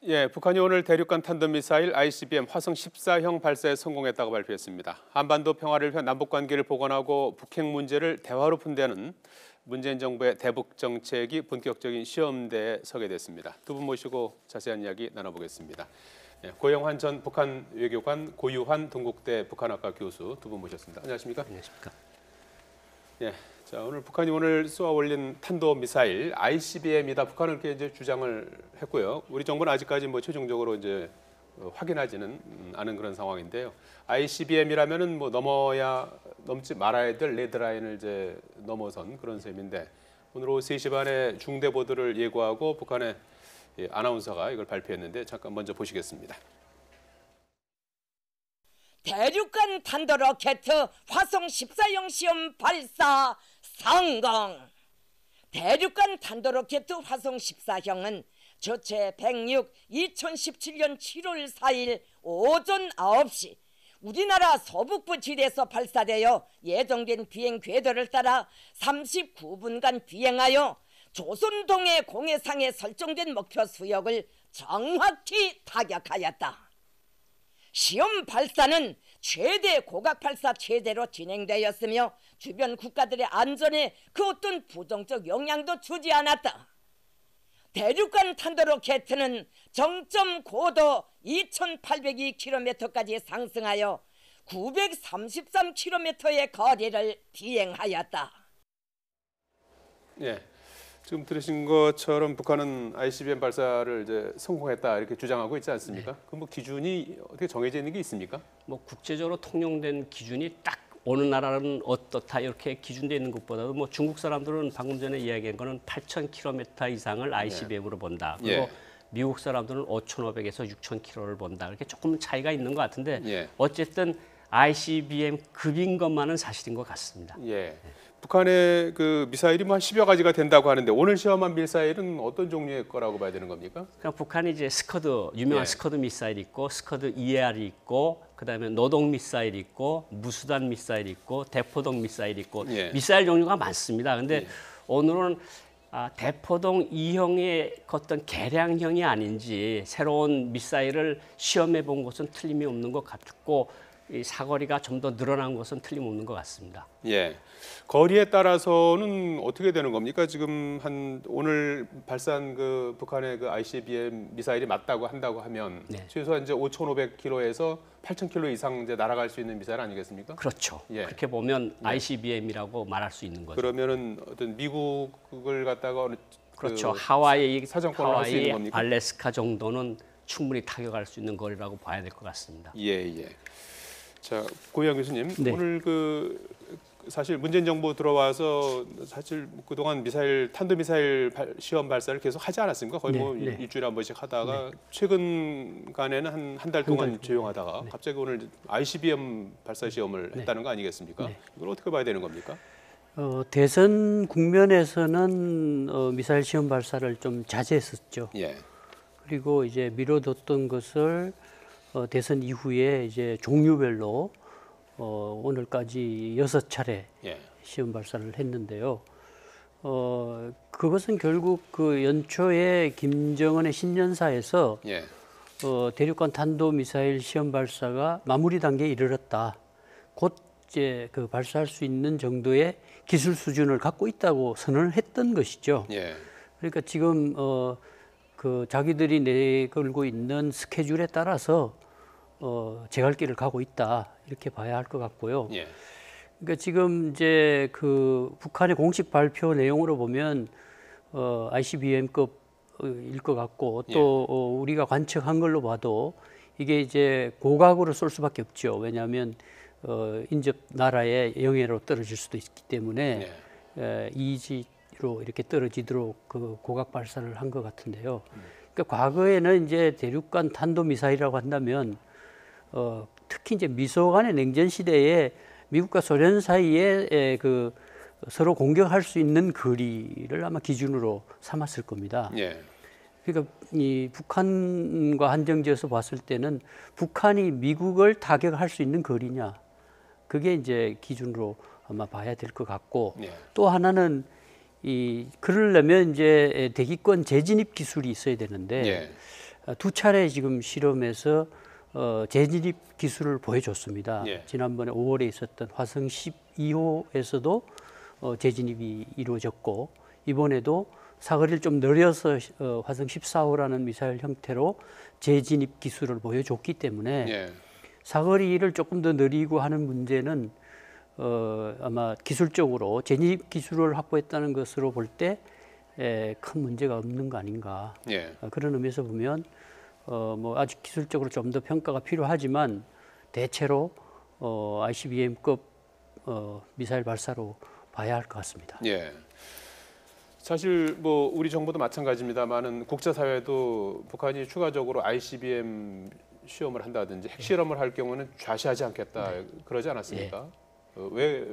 예, 북한이 오늘 대륙간 탄도미사일 ICBM 화성 14형 발사에 성공했다고 발표했습니다. 한반도 평화를 위한 남북 관계를 복원하고 북핵 문제를 대화로 푼다는 문재인 정부의 대북 정책이 본격적인 시험대에 서게 됐습니다. 두 분 모시고 자세한 이야기 나눠보겠습니다. 예, 고영환 전 북한 외교관, 고유환 동국대 북한학과 교수 두 분 모셨습니다. 안녕하십니까? 안녕하십니까? 예, 자 오늘 북한이 오늘 쏘아 올린 탄도 미사일 ICBM이다. 북한은 그렇게 이제 주장을 했고요. 우리 정부는 아직까지 뭐 최종적으로 이제 확인하지는 않은 그런 상황인데요. ICBM이라면은 뭐 넘지 말아야 될 레드라인을 이제 넘어선 그런 셈인데 오늘 오후 3시 반에 중대 보도를 예고하고 북한의 아나운서가 이걸 발표했는데 잠깐 먼저 보시겠습니다. 대륙간 탄도로켓 화성 14형 시험 발사 성공! 대륙간 탄도로켓 화성 14형은 저체 106 2017년 7월 4일 오전 9시 우리나라 서북부 지대에서 발사되어 예정된 비행 궤도를 따라 39분간 비행하여 조선동해 공해상에 설정된 목표 수역을 정확히 타격하였다. 시험 발사는 최대 고각 발사 체제로 진행되었으며 주변 국가들의 안전에 그 어떤 부정적 영향도 주지 않았다. 대륙간 탄도로켓은 정점 고도 2802km까지 상승하여 933km의 거리를 비행하였다. 예. 지금 들으신 것처럼 북한은 ICBM 발사를 이제 성공했다 이렇게 주장하고 있지 않습니까? 네. 그 뭐 기준이 어떻게 정해져 있는 게 있습니까? 뭐 국제적으로 통용된 기준이 딱 어느 나라는 어떻다 이렇게 기준되어 있는 것보다도 뭐 중국 사람들은 방금 전에 이야기한 거는 8,000km 이상을 ICBM으로 본다. 그리고 예. 미국 사람들은 5,500에서 6,000km를 본다. 이렇게 조금 차이가 있는 것 같은데 예. 어쨌든 ICBM 급인 것만은 사실인 것 같습니다. 예. 북한의 그 미사일이 뭐 한 10여 가지가 된다고 하는데 오늘 시험한 미사일은 어떤 종류의 거라고 봐야 되는 겁니까? 그러니까 북한이 이제 스커드 유명한 예. 스커드 미사일이 있고 스커드 ER이 있고 그다음에 노동 미사일이 있고 무수단 미사일이 있고 대포동 미사일이 있고 예. 미사일 종류가 많습니다. 근데 예. 오늘은 대포동 2형의 어떤 개량형이 아닌지 새로운 미사일을 시험해 본 것은 틀림이 없는 것 같고 이 사거리가 좀 더 늘어난 것은 틀림없는 것 같습니다. 예. 거리에 따라서는 어떻게 되는 겁니까? 지금 한 오늘 발사한 그 북한의 그 ICBM 미사일이 맞다고 한다고 하면 네. 최소한 이제 5,500km에서 8,000km 이상 이제 날아갈 수 있는 미사일 아니겠습니까? 그렇죠. 예. 그렇게 보면 ICBM이라고 말할 수 있는 거죠. 그러면은 어떤 미국을 갖다가 어느 그렇죠. 하와이, 사정권을 할 수 있는 겁니까? 알래스카 정도는 충분히 타격할 수 있는 거리라고 봐야 될 것 같습니다. 예, 예. 자, 고희영 교수님, 네. 오늘 사실 문재인 정부 들어와서 사실 그동안 탄도미사일 시험 발사를 계속 하지 않았습니까? 거의 네, 뭐 네. 일주일에 한 번씩 하다가 네. 최근간에는 한 달 동안 조용하다가 네. 갑자기 오늘 ICBM 발사 시험을 네. 했다는 거 아니겠습니까? 네. 이걸 어떻게 봐야 되는 겁니까? 대선 국면에서는 미사일 시험 발사를 좀 자제했었죠. 예. 그리고 이제 미뤄뒀던 것을 대선 이후에 이제 종류별로 오늘까지 6차례 예. 시험 발사를 했는데요. 그것은 결국 그 연초에 김정은의 신년사에서 예. 대륙간 탄도 미사일 시험 발사가 마무리 단계에 이르렀다. 곧 이제 그 발사할 수 있는 정도의 기술 수준을 갖고 있다고 선언을 했던 것이죠. 예. 그러니까 지금 그 자기들이 내걸고 있는 스케줄에 따라서 제갈 길을 가고 있다 이렇게 봐야 할 것 같고요. 예. 그러니까 지금 이제 그 북한의 공식 발표 내용으로 보면 ICBM급일 것 같고 또 우리가 관측한 걸로 봐도 이게 이제 고각으로 쏠 수밖에 없죠. 왜냐하면 인접 나라의 영해로 떨어질 수도 있기 때문에 이지로 이렇게 떨어지도록 그 고각 발사를 한 것 같은데요. 그러니까 과거에는 이제 대륙간 탄도 미사일이라고 한다면 특히 이제 미소 간의 냉전 시대에 미국과 소련 사이에 그 서로 공격할 수 있는 거리를 아마 기준으로 삼았을 겁니다. 예. 그러니까 이 북한과 한정지어서 봤을 때는 북한이 미국을 타격할 수 있는 거리냐, 그게 이제 기준으로 아마 봐야 될 것 같고, 예. 또 하나는 그러려면 이제 대기권 재진입 기술이 있어야 되는데 예. 두 차례 지금 실험에서 재진입 기술을 보여줬습니다. 예. 지난번에 5월에 있었던 화성 12호에서도 재진입이 이루어졌고 이번에도 사거리를 좀 늘려서 화성 14호라는 미사일 형태로 재진입 기술을 보여줬기 때문에 예. 사거리를 조금 더 늘리고 하는 문제는 아마 기술적으로 재진입 기술을 확보했다는 것으로 볼 때 큰 문제가 없는 거 아닌가. 예. 그런 의미에서 보면 뭐 아직 기술적으로 좀 더 평가가 필요하지만 대체로 ICBM급 미사일 발사로 봐야 할 것 같습니다. 예. 사실 뭐 우리 정부도 마찬가지입니다만은 국제사회도 북한이 추가적으로 ICBM 시험을 한다든지 핵실험을 할 경우는 좌시하지 않겠다 그러지 않았습니까? 왜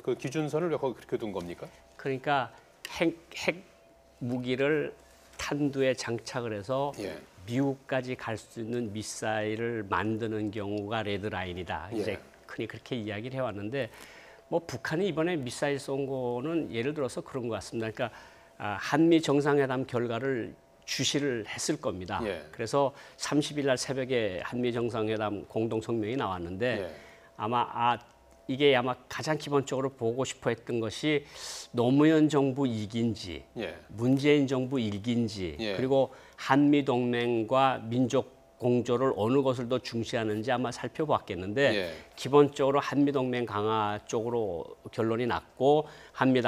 그 기준선을 왜 거기 그렇게 둔 겁니까? 그러니까 핵 무기를 탄두에 장착을 해서 예. 미국까지 갈 수 있는 미사일을 만드는 경우가 레드라인이다. 예. 이제 흔히 그렇게 이야기를 해왔는데 뭐 북한이 이번에 미사일 쏜 거는 예를 들어서 그런 것 같습니다. 그러니까 한미 정상회담 결과를 주시를 했을 겁니다. 예. 그래서 30일 날 새벽에 한미 정상회담 공동 성명이 나왔는데 예. 이게 아마 가장 기본적으로 보고 싶어 했던 것이 노무현 정부 일기인지 예. 문재인 정부 일기인지 예. 그리고 한미 동맹과 민족 공조를 어느 것을 더 중시하는지 아마 살펴봤겠는데 예. 기본적으로 한미 동맹 강화 쪽으로 결론이 났고 한미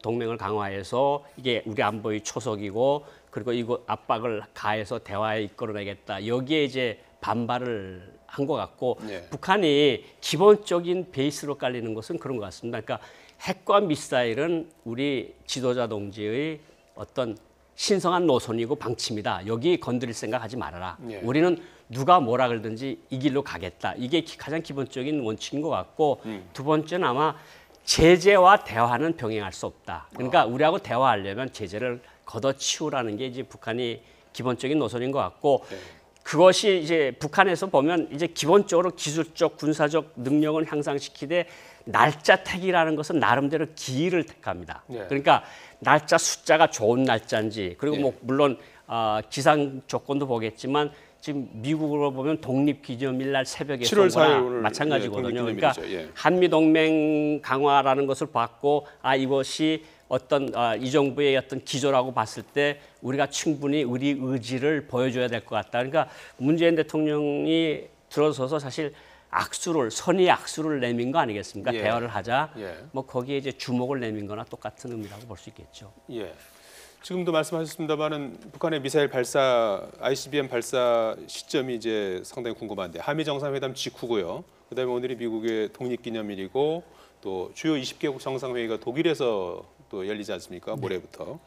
동맹을 강화해서 이게 우리 안보의 초석이고 그리고 이거 압박을 가해서 대화에 이끌어내겠다. 여기에 이제 반발을 한 것 같고 예. 북한이 기본적인 베이스로 깔리는 것은 그런 것 같습니다. 그러니까 핵과 미사일은 우리 지도자 동지의 어떤 신성한 노선이고 방침이다. 여기 건드릴 생각하지 말아라. 예. 우리는 누가 뭐라 그러든지 이 길로 가겠다. 이게 가장 기본적인 원칙인 것 같고 두 번째는 아마 제재와 대화는 병행할 수 없다. 그러니까 우리하고 대화하려면 제재를 걷어치우라는 게 이제 북한이 기본적인 노선인 것 같고 그것이 이제 북한에서 보면 이제 기본적으로 기술적 군사적 능력은 향상시키되 날짜 택이라는 것은 나름대로 기일을 택합니다. 예. 그러니까 날짜 숫자가 좋은 날짜인지 그리고 예. 뭐 물론 기상 조건도 보겠지만 지금 미국으로 보면 독립기념일 날 새벽에 7월 4일 쏜 거나 오늘 마찬가지거든요. 그러니까 독립기념일이죠. 예. 한미동맹 강화라는 것을 봤고 이것이 어떤 이 정부의 어떤 기조라고 봤을 때 우리가 충분히 우리 의지를 보여줘야 될 것 같다. 그러니까 문재인 대통령이 들어서서 사실 선의 악수를 내민 거 아니겠습니까? 예. 대화를 하자. 예. 뭐 거기에 이제 주목을 내민 거나 똑같은 의미라고 볼 수 있겠죠. 예. 지금도 말씀하셨습니다만은 북한의 미사일 발사, ICBM 발사 시점이 이제 상당히 궁금한데 한미 정상회담 직후고요. 그다음에 오늘이 미국의 독립기념일이고 또 주요 20개국 정상회의가 독일에서 또 열리지 않습니까? 모레부터.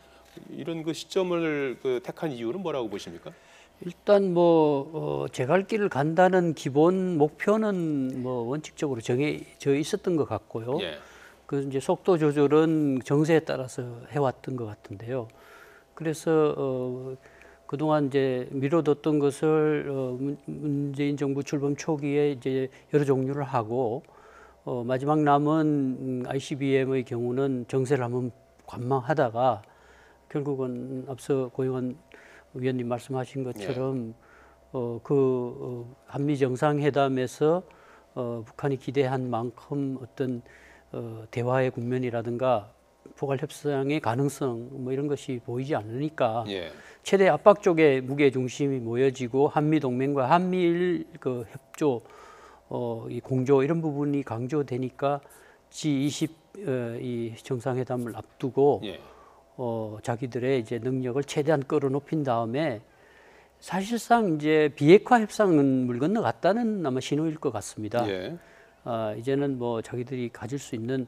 이런 그 시점을 택한 이유는 뭐라고 보십니까? 일단 뭐 제 갈 길을 간다는 기본 목표는 뭐 원칙적으로 정해져 있었던 것 같고요. 예. 그 이제 속도 조절은 정세에 따라서 해왔던 것 같은데요. 그래서 그동안 이제 미뤄뒀던 것을 문재인 정부 출범 초기에 이제 여러 종류를 하고 마지막 남은 ICBM의 경우는 정세를 한번 관망하다가 결국은 앞서 고영원 위원님 말씀하신 것처럼 한미 정상회담에서 북한이 기대한 만큼 어떤 대화의 국면이라든가 포괄 협상의 가능성 뭐 이런 것이 보이지 않으니까 예. 최대 압박 쪽에 무게 중심이 모여지고 한미 동맹과 한미일 그 협조 이 공조 이런 부분이 강조되니까 G20 이 정상회담을 앞두고 예. 자기들의 이제 능력을 최대한 끌어높인 다음에 사실상 이제 비핵화 협상은 물 건너갔다는 아마 신호일 것 같습니다. 예. 이제는 뭐 자기들이 가질 수 있는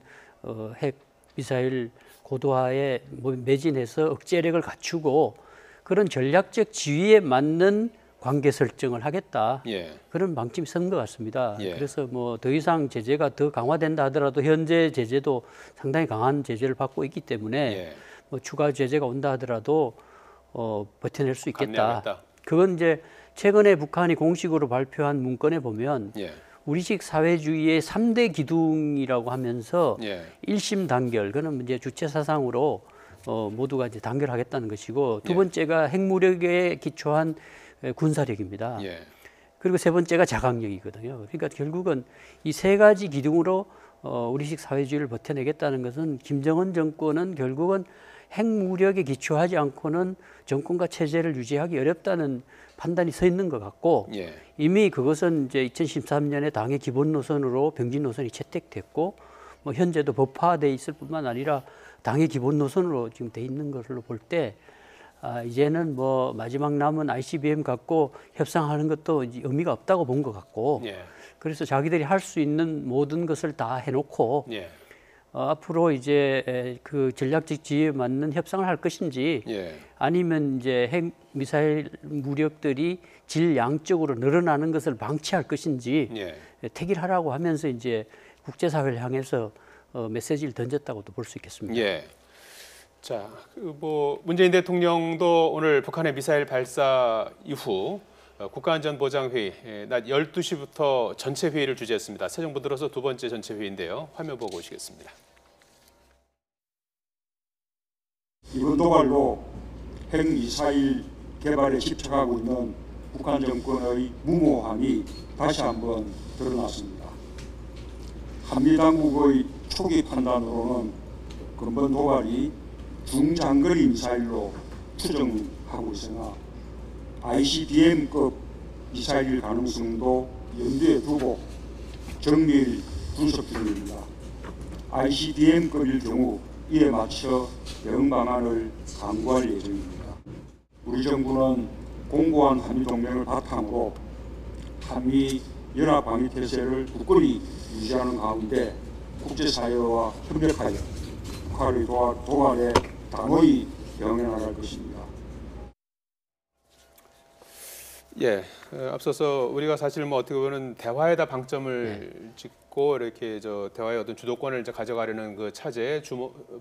핵 미사일 고도화에 매진해서 억제력을 갖추고 그런 전략적 지위에 맞는 관계 설정을 하겠다. 예. 그런 방침이 선 것 같습니다. 예. 그래서 뭐 더 이상 제재가 더 강화된다 하더라도 현재 제재도 상당히 강한 제재를 받고 있기 때문에 예. 뭐 추가 제재가 온다 하더라도 버텨낼 수 있겠다. 감내하겠다. 그건 이제 최근에 북한이 공식으로 발표한 문건에 보면 예. 우리식 사회주의의 3대 기둥이라고 하면서 예. 일심 단결, 그는 이제 주체 사상으로 모두가 이제 단결하겠다는 것이고 두 예. 번째가 핵무력에 기초한 군사력입니다. 예. 그리고 세 번째가 자각력이거든요. 그러니까 결국은 이 세 가지 기둥으로 우리식 사회주의를 버텨내겠다는 것은 김정은 정권은 결국은 핵무력에 기초하지 않고는 정권과 체제를 유지하기 어렵다는 판단이 서 있는 것 같고 예. 이미 그것은 이제 2013년에 당의 기본 노선으로 병진 노선이 채택됐고 뭐 현재도 법화돼 있을 뿐만 아니라 당의 기본 노선으로 지금 돼 있는 것으로 볼 때 이제는 뭐 마지막 남은 ICBM 갖고 협상하는 것도 이제 의미가 없다고 본 것 같고 예. 그래서 자기들이 할 수 있는 모든 것을 다 해놓고 예. 앞으로 이제 그 전략적 지위에 맞는 협상을 할 것인지 예. 아니면 이제 핵 미사일 무력들이 질양적으로 늘어나는 것을 방치할 것인지 예. 택일하라고 하면서 이제 국제사회를 향해서 메시지를 던졌다고도 볼 수 있겠습니다. 예. 자, 뭐 문재인 대통령도 오늘 북한의 미사일 발사 이후 국가안전보장회의 낮 12시부터 전체 회의를 주재했습니다. 새 정부 들어서 두 번째 전체 회의인데요. 화면 보고 오시겠습니다. 이번 도발로 핵미사일 개발에 집착하고 있는 북한 정권의 무모함이 다시 한번 드러났습니다. 한미당국의 초기 판단으로는 근본 도발이 중장거리 미사일로 추정하고 있으나 ICBM급 미사일 가능성도 염두에 두고 정밀 분석 중입니다. ICBM급일 경우 이에 맞춰 대응 방안을 강구할 예정입니다. 우리 정부는 공고한 한미동맹을 바탕으로 한미 연합방위태세를 굳건히 유지하는 가운데 국제사회와 협력하여 북한의 도발에 단호히 대응해 나갈 것입니다. 예, 앞서서 우리가 사실 뭐 어떻게 보면 대화에다 방점을 찍고 이렇게 대화의 어떤 주도권을 이제 가져가려는 그 차제에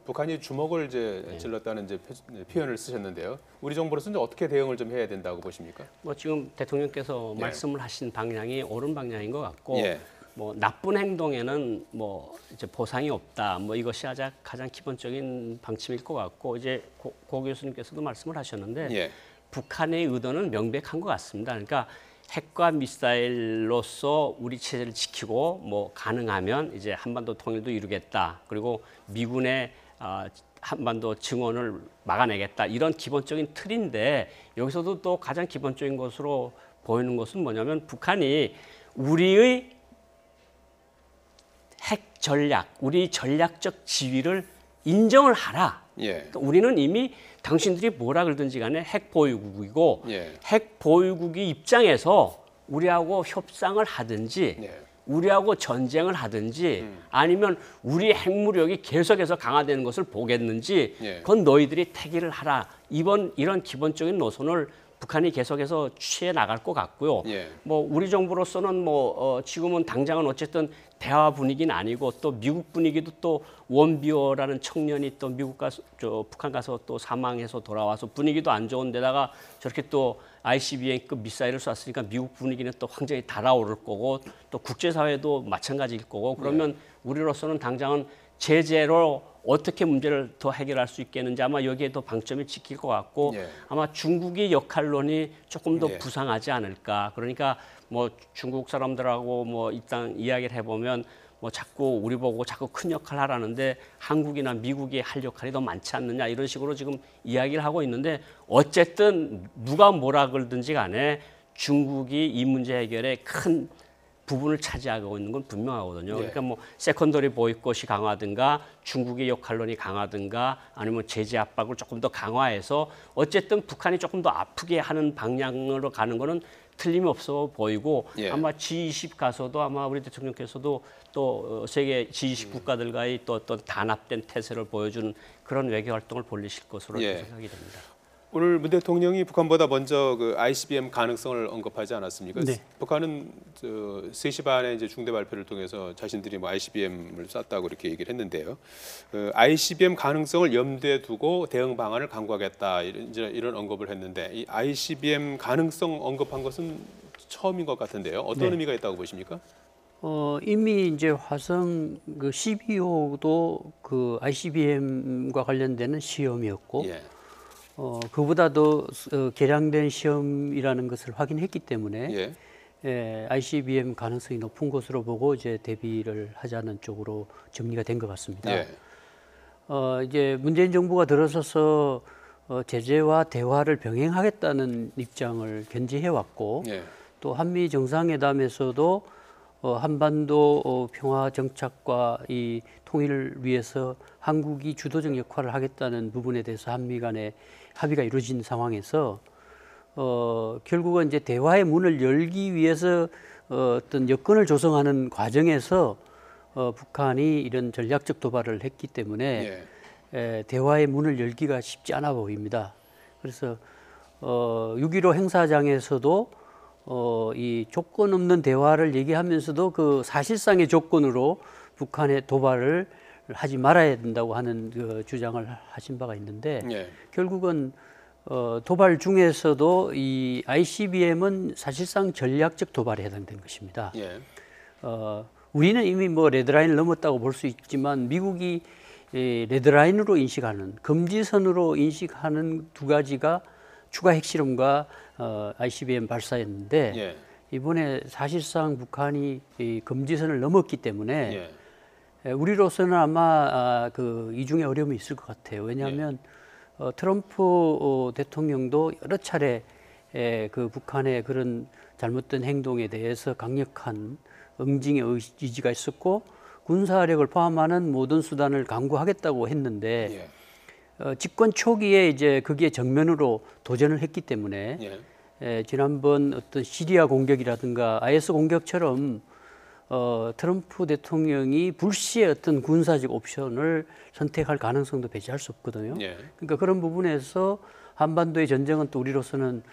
북한이 주먹을 이제 찔렀다는 이제 표현을 쓰셨는데요. 우리 정부로서는 어떻게 대응을 좀 해야 된다고 보십니까? 뭐 지금 대통령께서 말씀을 하신 방향이 옳은 방향인 것 같고 예. 뭐 나쁜 행동에는 뭐 이제 보상이 없다. 뭐 이것이 가장 기본적인 방침일 것 같고 이제 고 교수님께서도 말씀을 하셨는데 예. 북한의 의도는 명백한 것 같습니다. 그러니까 핵과 미사일로서 우리 체제를 지키고 뭐 가능하면 이제 한반도 통일도 이루겠다. 그리고 미군의 한반도 증원을 막아내겠다. 이런 기본적인 틀인데 여기서도 또 가장 기본적인 것으로 보이는 것은 뭐냐면 북한이 우리의 핵 전략, 우리 전략적 지위를 인정을 하라. 예. 우리는 이미 당신들이 뭐라 그러든지 간에 핵 보유국이고 예. 핵 보유국의 입장에서 우리하고 협상을 하든지 예. 우리하고 전쟁을 하든지 아니면 우리 핵무력이 계속해서 강화되는 것을 보겠는지 예. 그건 너희들이 택일을 하라. 이런 기본적인 노선을 북한이 계속해서 취해 나갈 것 같고요. 예. 뭐 우리 정부로서는 지금은 당장은 어쨌든 대화 분위기는 아니고 또 미국 분위기도 또 원비어라는 청년이 또 북한 가서 또 사망해서 돌아와서 분위기도 안 좋은데다가 저렇게 또 ICBM급 미사일을 쐈으니까 미국 분위기는 또 굉장히 달아오를 거고 또 국제사회도 마찬가지일 거고 그러면 우리로서는 당장은 제재로 어떻게 문제를 더 해결할 수 있겠는지 아마 여기에 더 방점이 찍힐 것 같고 예. 아마 중국의 역할론이 조금 더 예. 부상하지 않을까. 그러니까 뭐 중국 사람들하고 뭐 일단 이야기를 해보면 뭐 자꾸 우리 보고 자꾸 큰 역할 하라는데 한국이나 미국이 할 역할이 더 많지 않느냐 이런 식으로 지금 이야기를 하고 있는데 어쨌든 누가 뭐라 그러든지 간에 중국이 이 문제 해결에 큰 부분을 차지하고 있는 건 분명하거든요. 그러니까 뭐 세컨더리 보이콧이 강화든가 중국의 역할론이 강화든가 아니면 제재 압박을 조금 더 강화해서 어쨌든 북한이 조금 더 아프게 하는 방향으로 가는 거는 틀림없어 보이고 예. 아마 G20 가서도 아마 우리 대통령께서도 또 세계 G20 국가들과의 또 어떤 단합된 태세를 보여주는 그런 외교 활동을 벌이실 것으로 예. 생각이 됩니다. 오늘 문 대통령이 북한보다 먼저 그 ICBM 가능성을 언급하지 않았습니까? 네. 북한은 3시 반에 이제 중대 발표를 통해서 자신들이 뭐 ICBM을 쐈다고 이렇게 얘기를 했는데요. ICBM 가능성을 염두에 두고 대응 방안을 강구하겠다 이런 언급을 했는데 이 ICBM 가능성 언급한 것은 처음인 것 같은데요. 어떤 의미가 있다고 보십니까? 이미 이제 화성 그 12호도 그 ICBM과 관련되는 시험이었고. 예. 그보다도 개량된 시험이라는 것을 확인했기 때문에 ICBM 가능성이 높은 것으로 보고 이제 대비를 하자는 쪽으로 정리가 된 것 같습니다. 이제 문재인 정부가 들어서서 제재와 대화를 병행하겠다는 입장을 견지해 왔고 또 한미 정상회담에서도 한반도 평화 정착과 이 통일을 위해서 한국이 주도적 역할을 하겠다는 부분에 대해서 한미 간의 합의가 이루어진 상황에서 결국은 이제 대화의 문을 열기 위해서 어떤 여건을 조성하는 과정에서 북한이 이런 전략적 도발을 했기 때문에 대화의 문을 열기가 쉽지 않아 보입니다. 그래서 6.15 행사장에서도 이 조건 없는 대화를 얘기하면서도 그 사실상의 조건으로 북한의 도발을 하지 말아야 된다고 하는 그 주장을 하신 바가 있는데 결국은 도발 중에서도 이 ICBM은 사실상 전략적 도발에 해당되는 것입니다. 우리는 이미 뭐 레드라인을 넘었다고 볼 수 있지만 미국이 레드라인으로 인식하는 금지선으로 인식하는 두 가지가 추가 핵실험과 ICBM 발사였는데 이번에 사실상 북한이 이 금지선을 넘었기 때문에 우리로서는 아마 이 중에 어려움이 있을 것 같아요. 왜냐하면 트럼프 대통령도 여러 차례 그 북한의 그런 잘못된 행동에 대해서 강력한 응징의 의지가 있었고 군사력을 포함하는 모든 수단을 강구하겠다고 했는데 집권 초기에 이제 거기에 정면으로 도전을 했기 때문에 지난번 어떤 시리아 공격이라든가 IS 공격처럼 트럼프 대통령이 불시에 어떤 군사적 옵션을 선택할 가능성도 배제할 수 없거든요. 그러니까 그런 부분에서 한반도의 전쟁은 또 우리로서는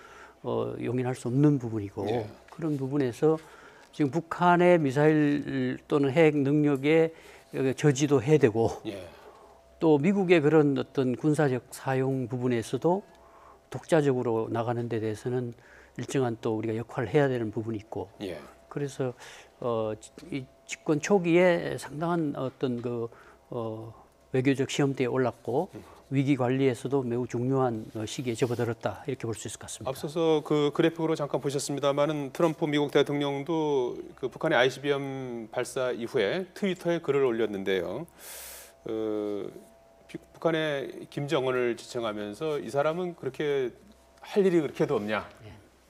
용인할 수 없는 부분이고 그런 부분에서 지금 북한의 미사일 또는 핵 능력에 저지도 해야 되고 또 미국의 그런 어떤 군사적 사용 부분에서도 독자적으로 나가는 데 대해서는 일정한 또 우리가 역할을 해야 되는 부분이 있고 그래서 이 집권 초기에 상당한 어떤 그 외교적 시험대에 올랐고 위기 관리에서도 매우 중요한 시기에 접어들었다 이렇게 볼 수 있을 것 같습니다. 앞서서 그 그래픽으로 잠깐 보셨습니다만은 트럼프 미국 대통령도 그 북한의 ICBM 발사 이후에 트위터에 글을 올렸는데요. 북한의 김정은을 지칭하면서 이 사람은 그렇게 할 일이 그렇게도 없냐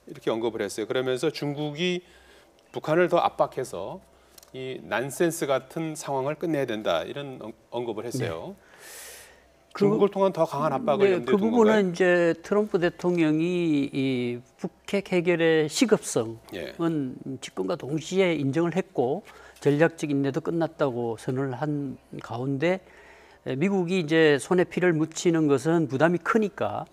이렇게 언급을 했어요. 그러면서 중국이 북한을 더 압박해서 이 난센스 같은 상황을 끝내야 된다 이런 언급을 했어요. 중국을 통한 더 강한 압박을 염두에 그 둔 부분은 건가요? 이제 트럼프 대통령이 이 북핵 해결의 시급성은 집권과 동시에 인정을 했고 전략적 인내도 끝났다고 선언을 한 가운데 미국이 이제 손에 피를 묻히는 것은 부담이 크니까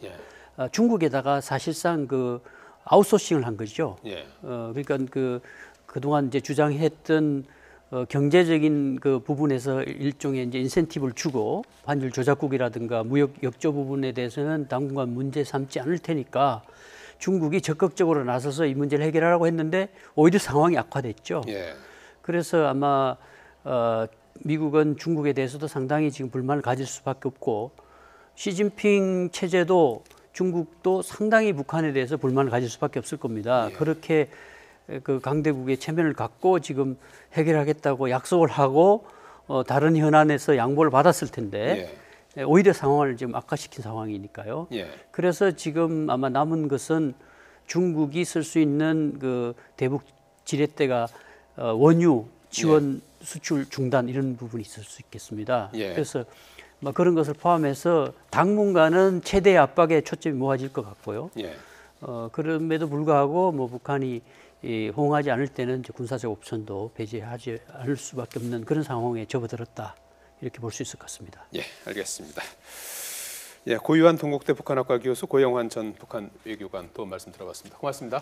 중국에다가 사실상 그 아웃소싱을 한 거죠. 그러니까 그동안 이제 주장했던 경제적인 그 부분에서 일종의 이제 인센티브를 주고 환율 조작국이라든가 무역 역조 부분에 대해서는 당분간 문제 삼지 않을 테니까 중국이 적극적으로 나서서 이 문제를 해결하라고 했는데 오히려 상황이 악화됐죠. 그래서 아마 미국은 중국에 대해서도 상당히 지금 불만을 가질 수밖에 없고 시진핑 체제도 중국도 상당히 북한에 대해서 불만을 가질 수밖에 없을 겁니다. 그렇게 그 강대국의 체면을 갖고 지금 해결하겠다고 약속을 하고 다른 현안에서 양보를 받았을 텐데 오히려 상황을 지금 악화시킨 상황이니까요. 그래서 지금 아마 남은 것은 중국이 쓸 수 있는 그 대북 지렛대가 원유 지원 수출 중단 이런 부분이 있을 수 있겠습니다. 그래서 그런 것을 포함해서 당분간은 최대 압박에 초점이 모아질 것 같고요. 그럼에도 불구하고 뭐 북한이 호응하지 않을 때는 이제 군사적 옵션도 배제하지 않을 수밖에 없는 그런 상황에 접어들었다 이렇게 볼 수 있을 것 같습니다. 알겠습니다. 고유한 동국대 북한학과 교수 고영환 전 북한 외교관 또 말씀 들어봤습니다. 고맙습니다.